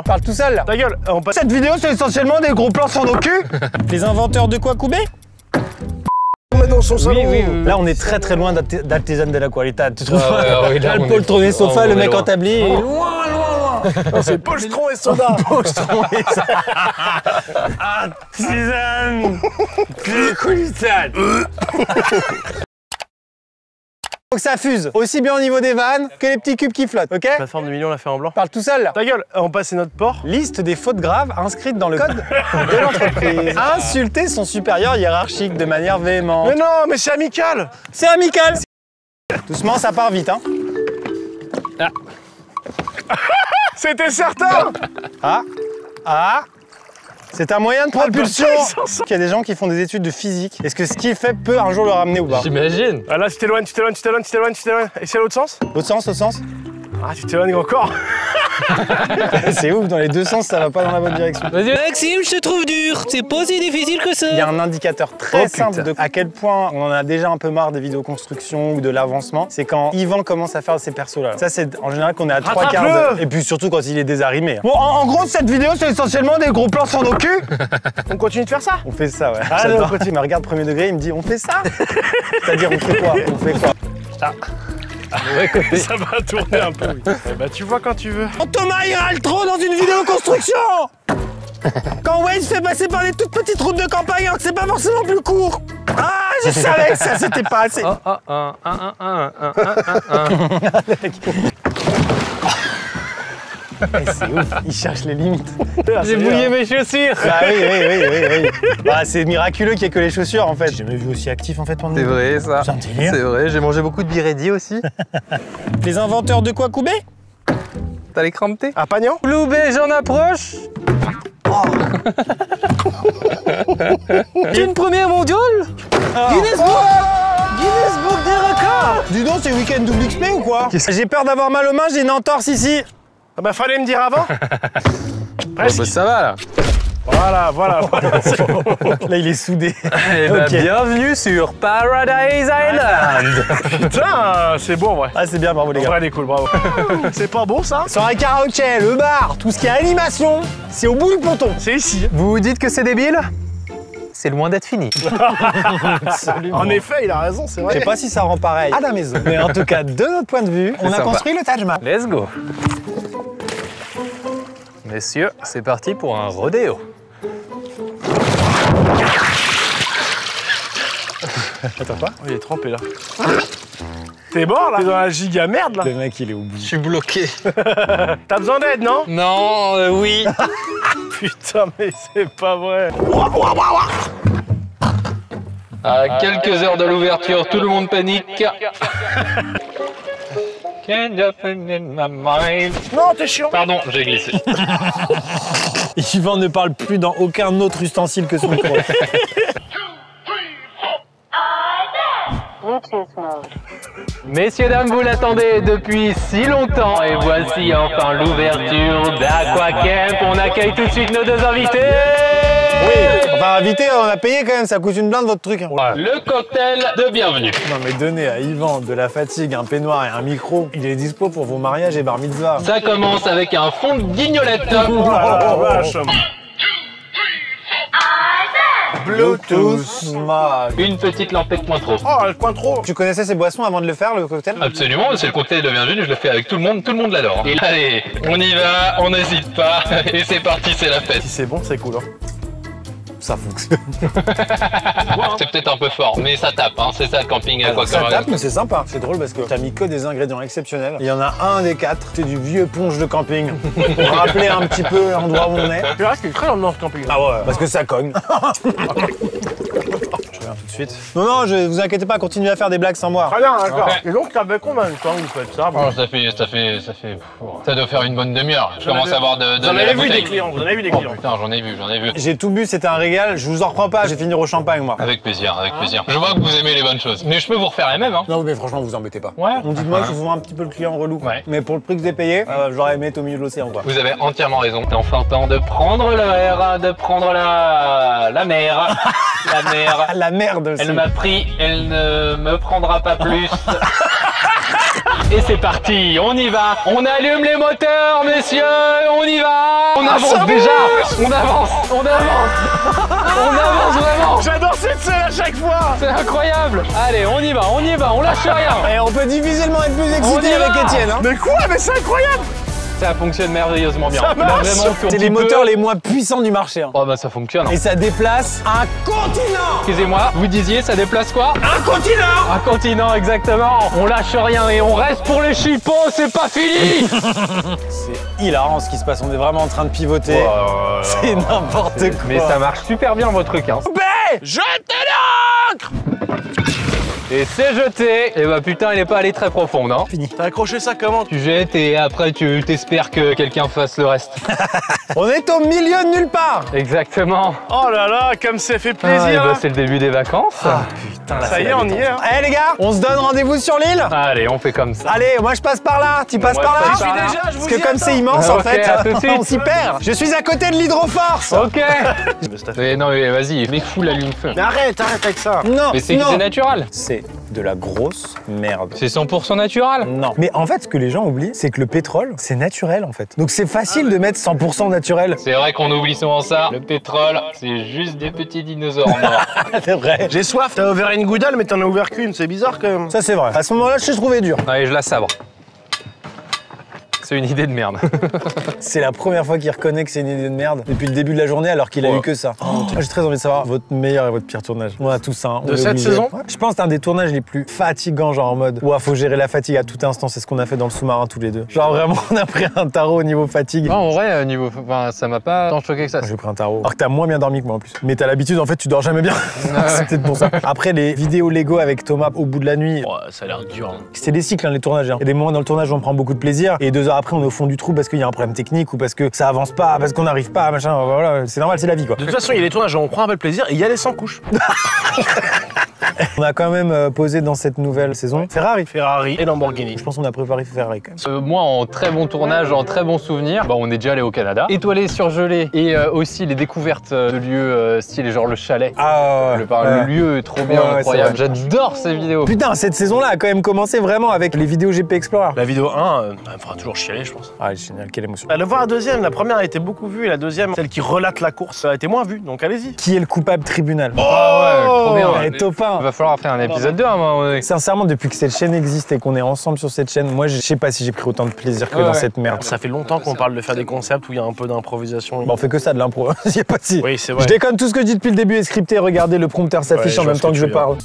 Parle tout seul là. Ta gueule, on passe. Cette vidéo c'est essentiellement des gros plans sur nos culs. Les inventeurs de quoi couper? On met dans son salon. Oui. Là on est très loin d'artisan de la qualité. Tu trouves oui, là le poltronné sofa, le mec en tablier. Loin. C'est pochetron et soda. Pochetron et soda. Artisan de qualité. Faut que ça fuse, aussi bien au niveau des vannes que les petits cubes qui flottent, ok? La forme de million, on l'a fait en blanc. Parle tout seul là. Ta gueule, on passe notre port. Liste des fautes graves inscrites dans le code de l'entreprise. Insulter son supérieur hiérarchique de manière véhémente. Mais non, mais c'est amical. C'est amical. Doucement, ça part vite, hein. C'était certain. C'est un moyen de propulsion. Il y a des gens qui font des études de physique. Est-ce que ce qu'il fait peut un jour le ramener ou pas? J'imagine. Ah là, tu t'éloignes. Et c'est l'autre sens? Autre sens? Ah, tu t'éloignes encore. C'est ouf, dans les deux sens, ça va pas dans la bonne direction. Maxime, je te trouve dur. C'est pas si difficile que ça. Il y a un indicateur très simple de à quel point on en a déjà un peu marre des vidéos construction ou de l'avancement. C'est quand Yvan commence à faire ces persos-là. Ça, c'est en général qu'on est à 3/4 de... Et puis surtout quand il est désarrimé. Bon, en gros, cette vidéo, c'est essentiellement des gros plans sur nos culs. On continue de faire ça? On fait ça, ouais. Allez, on continue. Il me regarde premier degré, il me dit, on fait ça? C'est-à-dire, on fait quoi? Ça va tourner un peu, oui. Eh bah, tu vois quand tu veux. Thomas, il râle trop dans une vidéo construction. Quand Wade fait passer par des toutes petites routes de campagne, alors que c'est pas forcément plus court. Ah, je savais que ça, c'était pas assez. C'est ouf, il cherche les limites. J'ai mouillé mes chaussures. Bah oui. Bah c'est miraculeux qu'il y ait que les chaussures en fait. J'ai jamais vu aussi actif en fait pendant. C'est vrai ça. C'est un délire. C'est vrai, j'ai mangé beaucoup de birédi aussi. Les inventeurs de quoi couper? T'as les crampés? À Pagnan? Loubet, j'en approche. Une première mondiale. Guinness Book des records. Dis donc, c'est week-end double XP ou quoi? J'ai peur d'avoir mal aux mains, j'ai une entorse ici. Ah bah, fallait me dire avant. Presque. Bah, ça va là. Voilà. Là, il est soudé. Eh ben, bienvenue sur Paradise Island. Putain, c'est beau en vrai. Ah, c'est bien, bravo les En gars. vrai, elle est cool, bravo. C'est pas beau ça? Sur un karaoké, le bar, tout ce qui est animation, c'est au bout du ponton. C'est ici. Vous vous dites que c'est débile? C'est loin d'être fini. Absolument. En effet, il a raison, c'est Je vrai. sais pas si ça rend pareil à la maison, mais en tout cas, de notre point de vue, on a sympa. construit le Taj Mahal. Let's go. Messieurs, c'est parti pour un rodéo. Attends quoi? Oh, il est trempé là. T'es mort là? T'es dans la giga merde là? Le mec, il est au bout. Je suis bloqué. T'as besoin d'aide, non? Non, oui. Putain, mais c'est pas vrai. À quelques heures de l'ouverture, tout le monde panique. Can you find in my mind? Non, t'es chiant. Pardon, j'ai glissé. Yvan ne parle plus dans aucun autre ustensile que son micro. Messieurs, dames, vous l'attendez depuis si longtemps et voici enfin l'ouverture d'Aquacamp. On accueille tout de suite nos deux invités. Oui, enfin invité, on a payé quand même, ça coûte une blinde votre truc. Le cocktail de bienvenue. Non mais donnez à Yvan de la fatigue, un peignoir et un micro, il est dispo pour vos mariages et bar mitzvah. Ça commence avec un fond de guignolette. Oh la vache. Bluetooth Mag. Une petite lampette moins trop. Oh, le coin trop. Tu connaissais ces boissons avant de le faire, le cocktail? Absolument, c'est le cocktail de bienvenue, je le fais avec tout le monde l'adore. Et allez, on y va, on n'hésite pas, et c'est parti, c'est la fête. Si c'est bon, c'est cool. Hein. Ça fonctionne. C'est peut-être un peu fort, mais ça tape, hein. C'est ça le camping à quoi Ça tape, mais c'est sympa. C'est drôle parce que t'as mis que des ingrédients exceptionnels. Il y en a un des quatre, c'est du vieux punch de camping. Pour rappeler un petit peu l'endroit où on est. Tu vois, c'est très dans ce camping. Ah ouais, parce que ça cogne. Je reviens tout de suite. Non, vous inquiétez pas, continuez à faire des blagues sans moi. Très bien, d'accord. Ok. Et donc, ça fait combien de temps que vous faites ça? Oh, ça doit faire une bonne demi-heure. Je commence à avoir de Vous en la avez vu bouteille. des clients, vous en avez vu des Oh clients. putain, j'en ai vu. J'ai tout bu, c'était un régal. Je vous en reprends pas, je vais finir au champagne moi. Avec plaisir, avec plaisir. Je vois que vous aimez les bonnes choses. Mais je peux vous refaire les mêmes, hein. Non mais franchement vous embêtez pas. Ouais. On dit de moi que je vous vois un petit peu le client relou. Ouais. Mais pour le prix que j'ai payé, j'aurais aimé être au milieu de l'océan quoi. Vous avez entièrement raison. C'est enfin temps de prendre l'air, de prendre la mer. La mer. La merde aussi. Elle m'a pris, elle ne me prendra pas plus. Et c'est parti, on y va. On allume les moteurs, messieurs, on y va. On avance déjà. On avance. On avance vraiment. J'adore cette scène à chaque fois. C'est incroyable. Allez, on y va, on lâche rien. Et on peut difficilement être plus On excité y avec va. Étienne. Hein. Mais quoi? Mais c'est incroyable. Ça fonctionne merveilleusement bien. Ça marche. C'est les moteurs les moins puissants du marché. Hein. Oh bah ça fonctionne. Et ça déplace un continent. Excusez-moi, vous disiez ça déplace quoi? Un continent. Un continent, exactement. On lâche rien et on reste pour les chipots, c'est pas fini. C'est hilarant ce qui se passe. On est vraiment en train de pivoter. C'est n'importe quoi. Mais ça marche super bien votre truc. Hein. Jetez l'ancre. Et c'est jeté. Et bah putain, il est pas allé très profond, hein. T'as accroché ça comment? Tu jettes et après tu t'espères que quelqu'un fasse le reste. On est au milieu de nulle part. Exactement. Oh là là, comme ça fait Et plaisir. bah c'est le début des vacances. Putain, Ça y est, on y est. Hein. Eh les gars, on se donne rendez-vous sur l'île. Allez, on fait comme ça. Allez, moi je passe par là. Tu passes Moi, par je là. passe par là. Déjà, je Parce vous que y comme c'est attends. immense en Ok, fait, à tout de suite. on s'y perd. Je suis à côté de l'hydroforce. Ok. Mais non, mais vas-y, mets fou l'allume-feu. Mais arrête avec ça. Non, Mais c'est non. naturel. C'est de la grosse merde. C'est 100% naturel. Non. Mais en fait, ce que les gens oublient, c'est que le pétrole, c'est naturel en fait. Donc c'est facile de mettre 100% naturel. C'est vrai qu'on oublie souvent ça. Le pétrole, c'est juste des petits dinosaures morts. C'est vrai. J'ai soif. T'as ouvert une goudale, mais t'en as ouvert qu'une. C'est bizarre quand même. Ça c'est vrai. À ce moment-là, je t'ai trouvé dur. Allez, je la sabre. C'est une idée de merde. C'est la première fois qu'il reconnaît que c'est une idée de merde depuis le début de la journée alors qu'il a eu que ça. Moi, j'ai très envie de savoir votre meilleur et votre pire tournage. On a tout ça. Hein. De cette saison? Ouais. Je pense que c'est un des tournages les plus fatigants, genre en mode ouah, faut gérer la fatigue à tout instant. C'est ce qu'on a fait dans le sous-marin tous les deux. Genre vraiment, on a pris un tarot au niveau fatigue. Non, en vrai, niveau, enfin, ça m'a pas tant choqué que ça. Moi, j'ai pris un tarot. Alors que t'as moins bien dormi que moi en plus. Mais t'as l'habitude, en fait, tu dors jamais bien. C'est peut-être pour ça. Après, les vidéos Lego avec Thomas au bout de la nuit, Oh, ça a l'air dur. Hein. c'est des cycles, hein, les tournages. Hein. Il y a des moments dans le tournage où on prend beaucoup de plaisir et 2 heures après, on est au fond du trou parce qu'il y a un problème technique ou parce que ça avance pas, parce qu'on n'arrive pas, machin. Voilà, c'est normal, c'est la vie quoi. De toute façon, il y a les tournages où on prend un peu de plaisir et il y a les sans couches. On a quand même posé dans cette nouvelle saison Ferrari. Ferrari et Lamborghini. Je pense qu'on a préparé Ferrari quand même. Moi, en très bon tournage, en très bon souvenir, bah, on est déjà allé au Canada. Étoilé, surgelé et aussi les découvertes de lieux style genre le chalet. Ah Le lieu est trop bien, Ouais, ouais, incroyable. c'est vrai. J'adore ces vidéos. Putain, cette saison-là a quand même commencé vraiment avec les vidéos GP Explorer. La vidéo 1, elle fera toujours chialer, je pense. Ah, génial, quelle émotion. Allez voir la deuxième. La première a été beaucoup vue et la deuxième, celle qui relate la course, a été moins vue. Donc allez-y. Qui est le coupable tribunal? Ah ouais, trop bien. Elle est top 1. Il va falloir faire un épisode 2 à un moment donné. Sincèrement, depuis que cette chaîne existe et qu'on est ensemble sur cette chaîne, moi je sais pas si j'ai pris autant de plaisir que Ouais, dans ouais. cette merde. Ça fait longtemps qu'on parle de faire des concepts où il y a un peu d'improvisation. Bah, on fait que ça de l'impro. Y a pas de si. Oui, c'est vrai. Je déconne, tout ce que je dis depuis le début est scripté. Regardez, le prompteur s'affiche Ouais, en je même vois temps ce que que je tu veux parle.